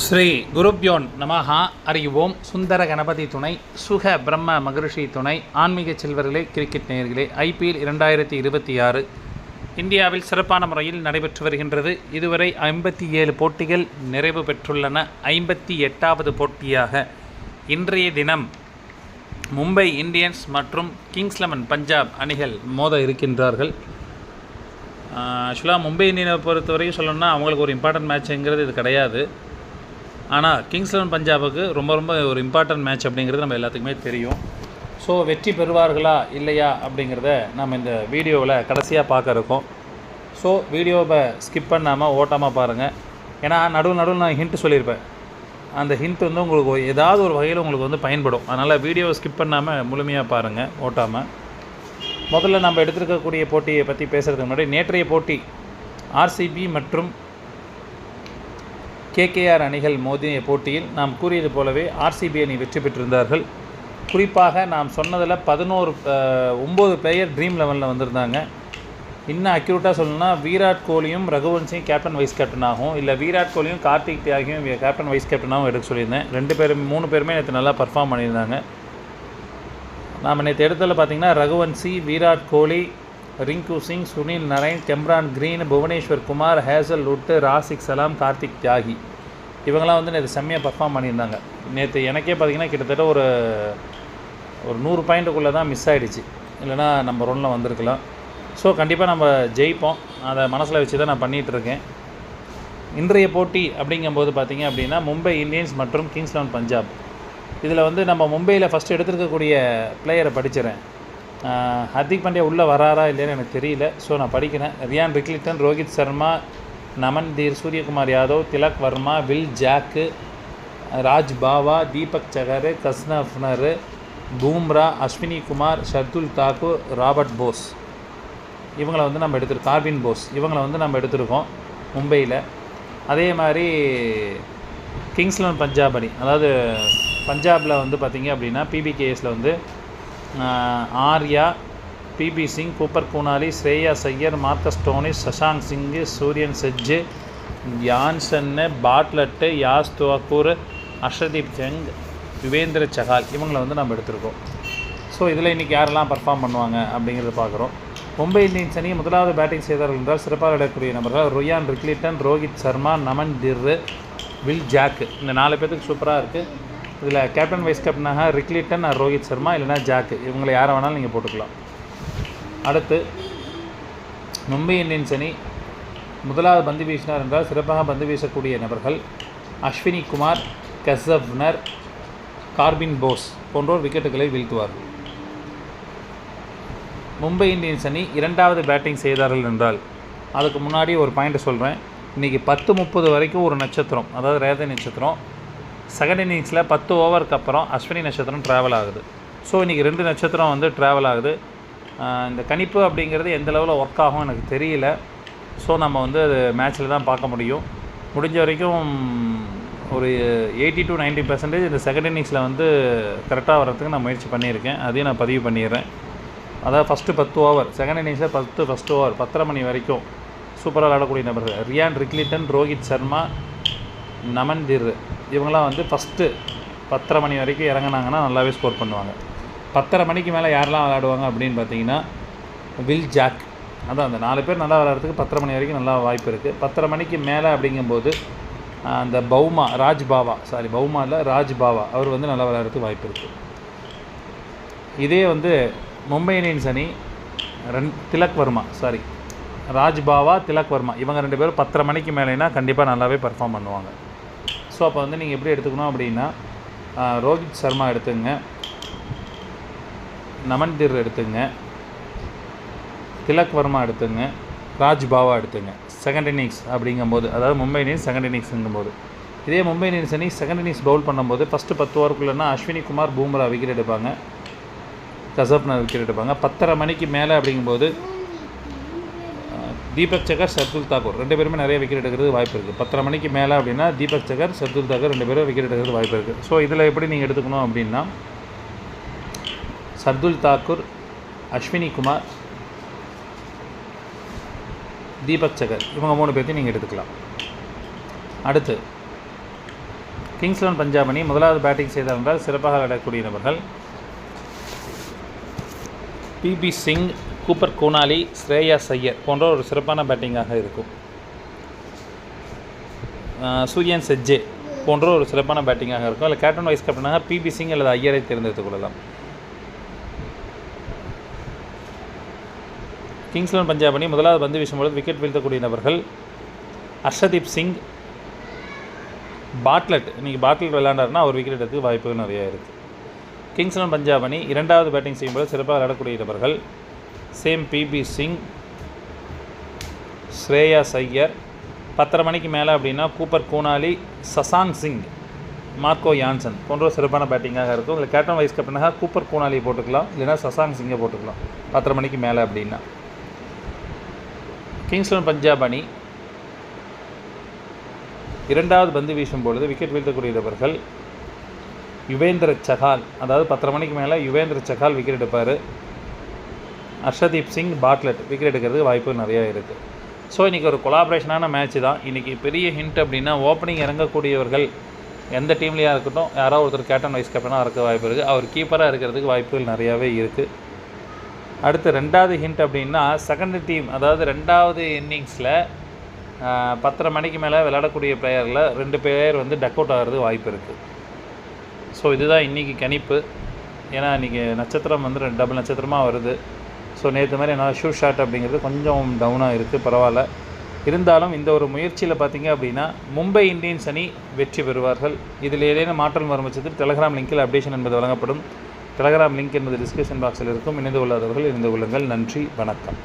ஸ்ரீ குருப்யோன் நமஹா. அறிவோம். சுந்தர கணபதி துணை, சுக பிரம்ம மகரிஷி துணை, ஆன்மீக செல்வர்களே, கிரிக்கெட் நேயர்களே, IPL 2026 இந்தியாவில் சிறப்பான முறையில் நடைபெற்று வருகின்றது. இதுவரை 57 போட்டிகள் நிறைவு பெற்றுள்ளன. 58வது போட்டியாக இன்றைய தினம் மும்பை இந்தியன்ஸ் மற்றும் கிங்ஸ் 11 பஞ்சாப் அணிகள் மோத இருக்கின்றார்கள். ஆக்சுவலாக மும்பை இந்தியனை பொறுத்தவரைக்கும் சொல்லணும்னா அவங்களுக்கு ஒரு இம்பார்ட்டன்ட் மேட்சுங்கிறது இது கிடையாது. ஆனால் கிங்ஸ் 11 பஞ்சாபுக்கு ரொம்ப ஒரு இம்பார்ட்டன்ட் மேட்ச் அப்படிங்கிறது நம்ம எல்லாத்துக்குமே தெரியும். ஸோ வெற்றி பெறுவார்களா இல்லையா அப்படிங்கிறத நம்ம இந்த வீடியோவில் கடைசியாக பார்க்க இருக்கோம். ஸோ வீடியோவை ஸ்கிப் பண்ணாமல் ஓட்டாமல் பாருங்கள். ஏன்னா நடுவில் நான் ஹிண்ட் சொல்லியிருப்பேன். அந்த ஹிண்ட் வந்து உங்களுக்கு ஏதாவது ஒரு வகையில் உங்களுக்கு பயன்படும். அதனால் வீடியோவை ஸ்கிப் பண்ணாமல் முழுமையாக பாருங்கள், ஓட்டாமல். முதல்ல நம்ம எடுத்துருக்கக்கூடிய போட்டியை பற்றி பேசுகிறதுக்கு முன்னாடி நேற்றைய போட்டி RCB மற்றும் KKR அணிகள் மோதிய போட்டியில் நாம் கூறியது போலவே RCB அணி வெற்றி பெற்றிருந்தார்கள். குறிப்பாக நாம் சொன்னதில் 9 பிளேயர் ட்ரீம் லெவலில் வந்திருந்தாங்க. இன்னும் அக்யூரேட்டாக சொல்லணும்னா விராட் கோலியும் ரகுவன்ஸ் சிங் கேப்டன் வைஸ் கேப்டனாகவும், இல்லை விராட் கோலியும் கார்த்திக் தியாகியும் கேப்டன் வைஸ் கேப்டனாகவும் எடுக்க சொல்லியிருந்தேன். 3 பேருமே நேற்று நல்லா பர்ஃபார்ம் பண்ணியிருந்தாங்க. நாம் நேற்று எடுத்ததில் பார்த்திங்கன்னா Raghuvanshi, Virat Kohli, Rinku Singh, Sunil Narine, Cameron Green, Bhuvneshwar Kumar, Hazlewood, Rasikh Salam, Kartik தியாகி இவங்களாம் நேற்று செம்மையாக பர்ஃபார்ம் பண்ணியிருந்தாங்க. நேற்று எனக்கே பார்த்திங்கன்னா கிட்டத்தட்ட ஒரு 100 பாயிண்ட்டுக்குள்ளே தான் மிஸ் ஆகிடுச்சு. இல்லைனா நம்ம ரன்னில் வந்திருக்கலாம். ஸோ கண்டிப்பாக நம்ம ஜெயிப்போம், அதை மனசில் வச்சு தான் நான் பண்ணிகிட்ருக்கேன். இன்றைய போட்டி அப்படிங்கும்போது பார்த்திங்க அப்படின்னா மும்பை இந்தியன்ஸ் மற்றும் கிங்ஸ் 11 பஞ்சாப். இதில் நம்ம மும்பையில் ஃபஸ்ட்டு எடுத்துருக்கக்கூடிய பிளேயரை படிச்சிடறேன். ஹர்திக் பாண்டியா உள்ளே வராரா இல்லைன்னு எனக்கு தெரியல. ஸோ நான் படிக்கிறேன். Ryan ரிக்லிட்டன், Rohit Sharma, Naman Dhir, Suryakumar Yadav, Tilak Verma, will jack, Raj பாவா, தீபக் சகர், கஸ்னஃப்னர், பூம்ரா, அஸ்வினி குமார், ஷர்துல் தாக்கூர், ராபர்ட் போஸ் இவங்களை நம்ம எடுத்துருக்கோம். கார்பின் போஸ் இவங்களை நம்ம எடுத்துருக்கோம் மும்பையில். அதே மாதிரி கிங்ஸ் 11 பஞ்சாப் அணி, அதாவது பஞ்சாபில் பார்த்திங்க அப்படின்னா PBKSல Arya, PB Singh, Cooper Connolly, Shreyas Iyer, Marcus Stoinis, Shashank Singh, Suryansh செஜ்ஜு, யான்சன்னு, பாட்லட்டு, யாஸ் துவாக்கூர், அர்ஷதீப் சிங், யுவேந்திர சஹால் இவங்களை நம்ம எடுத்திருக்கோம். ஸோ இதில் இன்றைக்கி யாரெல்லாம் பர்ஃபார்ம் பண்ணுவாங்க அப்படிங்கிறத பார்க்குறோம். மும்பை இந்தியன்ஸ் அணி முதலாவது பேட்டிங் செய்தார்கள் என்றால் சிறப்பாக விளையாடக்கூடிய நபர்கள் Ryan ரிக்லிட்டன், Rohit Sharma, Naman Dhir, will jack. இந்த 4 பேர்த்துக்கு சூப்பராக இருக்குது. இதில் கேப்டன் வைஸ் கேப்டனாக ரிக்லிட்டன், ரோஹித் சர்மா, இல்லைனா ஜாக்கு இவங்களை யாரை வேணாலும் நீங்கள் போட்டுக்கலாம். அடுத்து மும்பை இந்தியன்ஸ் அணி முதலாவது பந்து வீசினார் என்றால் சிறப்பாக பந்து வீசக்கூடிய நபர்கள் அஸ்வினி குமார், கஸ்னஃப்னர், கார்பின் போஸ் போன்றோர் விக்கெட்டுகளை வீழ்த்துவார்கள். மும்பை இந்தியன்ஸ் அணி இரண்டாவது பேட்டிங் செய்தார்கள் என்றால் அதுக்கு முன்னாடி ஒரு பாயிண்ட்டை சொல்கிறேன். இன்றைக்கி 10:30 வரைக்கும் ஒரு நட்சத்திரம், அதாவது ரேவதி நட்சத்திரம் செகண்ட் இன்னிங்ஸில் 10 ஓவருக்கு அப்புறம் அஸ்வினி நட்சத்திரம் ட்ராவல் ஆகுது. ஸோ இன்றைக்கி 2 நட்சத்திரம் ட்ராவல் ஆகுது. இந்த கணிப்பு அப்படிங்கிறது எந்த லெவலில் ஒர்க் ஆகும் எனக்கு தெரியல. ஸோ நம்ம அது மேட்ச்சில் தான் பார்க்க முடியும். முடிஞ்ச வரைக்கும் ஒரு 80 to 90% இந்த செகண்ட் இன்னிங்ஸில் கரெக்டாக வர்றதுக்கு நான் முயற்சி பண்ணியிருக்கேன். அதையும் நான் பதிவு பண்ணிடுறேன். அதாவது ஃபஸ்ட்டு 10 ஓவர், செகண்ட் இன்னிங்ஸில் ஃபஸ்ட் ஓவர் 10:30 மணி வரைக்கும் சூப்பராக விளையாடக்கூடிய நபர்கள் ரியான் ரிக்லிட்டன், ரோஹித் சர்மா, நமன்தீர் இவங்களாம் ஃபஸ்ட்டு 10:30 மணி வரைக்கும் இறங்கினாங்கன்னா நல்லாவே ஸ்கோர் பண்ணுவாங்க. 10:30 மணிக்கு மேலே யாரெல்லாம் விளையாடுவாங்க அப்படின்னு பார்த்தீங்கன்னா வில் ஜாக். அதான் அந்த 4 பேர் நல்லா விளையாடுறதுக்கு 10:30 மணி வரைக்கும் நல்லா வாய்ப்பு இருக்குது. 10:30 மணிக்கு மேலே அப்படிங்கும்போது அந்த ராஜ் பாவா அவர் நல்லா விளையாடுறதுக்கு வாய்ப்பு இருக்குது. இதே மும்பை இந்தியன்ஸ் அணி திலக் வர்மா, ராஜ் பாவா, திலக் வர்மா இவங்க 2 பேரும் 10:30 மணிக்கு மேலேனா கண்டிப்பாக நல்லாவே பர்ஃபார்ம் பண்ணுவாங்க. ஸோ அப்போ நீங்கள் எப்படி எடுத்துக்கணும் அப்படின்னா ரோஹித் சர்மா எடுத்துங்க, நமன்தீர் எடுத்துங்க, திலக் வர்மா எடுத்துங்க, ராஜ் பாவா எடுத்துங்க. செகண்ட் இன்னிங்ஸ் அப்படிங்கும்போது, அதாவது மும்பை இந்தியன்ஸ் செகண்ட் இன்னிங்ஸுங்கும்போது, இதே மும்பை இந்தியன்ஸ் அணி செகண்ட் இன்னிங்ஸ் பவுல் பண்ணும்போது ஃபஸ்ட்டு 10 ஓவருக்குள்ளேனா அஸ்வினி குமார், பூம்ரா விக்கெட் எடுப்பாங்க, கஸ்னஃப்னர் விக்கெட் எடுப்பாங்க. 10:30 மணிக்கு மேலே அப்படிங்கும்போது தீபக் சகர், ஷர்துல் தாக்கூர் 2 பேருமே நிறைய விக்கெட் எடுக்கிறது வாய்ப்பு இருக்குது. 10:30 மணிக்கு மேலே அப்படின்னா தீபக் சகர், ஷர்துல் தாக்கூர் 2 பேரும் விக்கெட் எடுக்கிறது வாய்ப்பு இருக்குது. ஸோ இதில் எப்படி நீங்கள் எடுத்துக்கணும் அப்படின்னா ஷர்துல் தாக்கூர், அஸ்வினி குமார், தீபக் சகர் இவங்க 3 பேர்த்தையும் நீங்கள் எடுத்துக்கலாம். அடுத்து கிங்ஸ் 11 பஞ்சாப் அணி முதலாவது பேட்டிங் செய்தார் என்றால் சிறப்பாக விளையாடக்கூடிய நபர்கள் பிபி சிங், கூப்பர் கூனாலி, ஸ்ரேயாஸ் ஐயர் போன்ற ஒரு சிறப்பான பேட்டிங்காக இருக்கும். சூரியன் செஜ்ஜே போன்ற ஒரு சிறப்பான பேட்டிங்காக இருக்கும். அதில் கேப்டன் வைஸ் கேப்டனாக பிபி சிங் அல்லது ஐயரை தேர்ந்தெடுத்துக் கொள்ளலாம். கிங்ஸ் 11 பஞ்சாப் அணி முதலாவது பந்து வீசும்பொழுது விக்கெட் வீழ்த்தக்கூடிய நபர்கள் ஹர்ஷதீப் சிங், பாட்லெட். இன்றைக்கி பாட்லெட் விளையாண்டாருன்னா அவர் விக்கெட் எடுத்து வாய்ப்புகள் நிறையா இருக்குது. கிங்ஸ் 11 பஞ்சாப் அணி இரண்டாவது பேட்டிங் செய்யும்போது சிறப்பாக விளையாடக்கூடிய நபர்கள் சேம் பிபி சிங், ஸ்ரேயாஸ் ஐயர். 10:30 மணிக்கு மேலே அப்படின்னா Cooper Connolly, Shashank Singh, Marco Jansen போன்ற சிறப்பான பேட்டிங்காக இருக்கும். உங்களுக்கு கேப்டன் வைஸ் கேப்டனாக கூப்பர் கூனாலி போட்டுக்கலாம், இல்லைனா சசாங் சிங்கை போட்டுக்கலாம் 10:30 மணிக்கு மேலே அப்படின்னா. கிங்ஸ் 11 பஞ்சாப் அணி இரண்டாவது பந்து வீசும் பொழுது விக்கெட் வீழ்த்தக்கூடிய நபர்கள் யுவேந்திர சஹால். அதாவது 10:30 மணிக்கு மேலே யுவேந்திர சஹால் விக்கெட் எடுப்பார். ஹர்ஷதீப் சிங், பாட்லெட் விக்கெட் எடுக்கிறதுக்கு வாய்ப்பு நிறையா இருக்குது. ஸோ இன்றைக்கி ஒரு கொலாபரேஷனான மேட்ச் தான். இன்றைக்கி பெரிய ஹிண்ட் அப்படின்னா ஓப்பனிங் இறங்கக்கூடியவர்கள் எந்த டீம்லேயா இருக்கட்டும், யாரோ ஒருத்தர் கேப்டன் வைஸ் கேப்டனாக இருக்க வாய்ப்பு இருக்குது. அவர் கீப்பராக இருக்கிறதுக்கு வாய்ப்புகள் நிறையாவே இருக்குது. அடுத்து ரெண்டாவது ஹிண்ட் அப்படின்னா செகண்ட் டீம், அதாவது ரெண்டாவது இன்னிங்ஸில் 10:30 மணிக்கு மேலே விளையாடக்கூடிய பிளேயரில் 2 பேர் வந்து டக் அவுட் ஆகிறது வாய்ப்பு இருக்குது. ஸோ இதுதான் இன்றைக்கி கணிப்பு. ஏன்னா இன்றைக்கி நட்சத்திரம் வந்து டபுள் நட்சத்திரமாக வருது. ஸோ நேற்று மாதிரி என்னால் ஷூட் ஷாட் அப்படிங்கிறது கொஞ்சம் டவுனாக இருக்குது, பரவாயில்ல. இருந்தாலும் இந்த ஒரு முயற்சியில் பார்த்திங்க அப்படின்னா மும்பை இந்தியன்ஸ் அணி வெற்றி பெறுவார்கள். இதில் ஏதேனும் மாற்றம் வரும் பட்சத்தில் டெலகிராம் லிங்கில் அப்டேஷன் என்பது வழங்கப்படும். டெலகிராம் லிங்க் என்பது டிஸ்கிரிப்ஷன் பாக்ஸில் இருக்கும். இணைந்து கொள்ளாதவர்கள் இணைந்து கொள்ளுங்கள். நன்றி, வணக்கம்.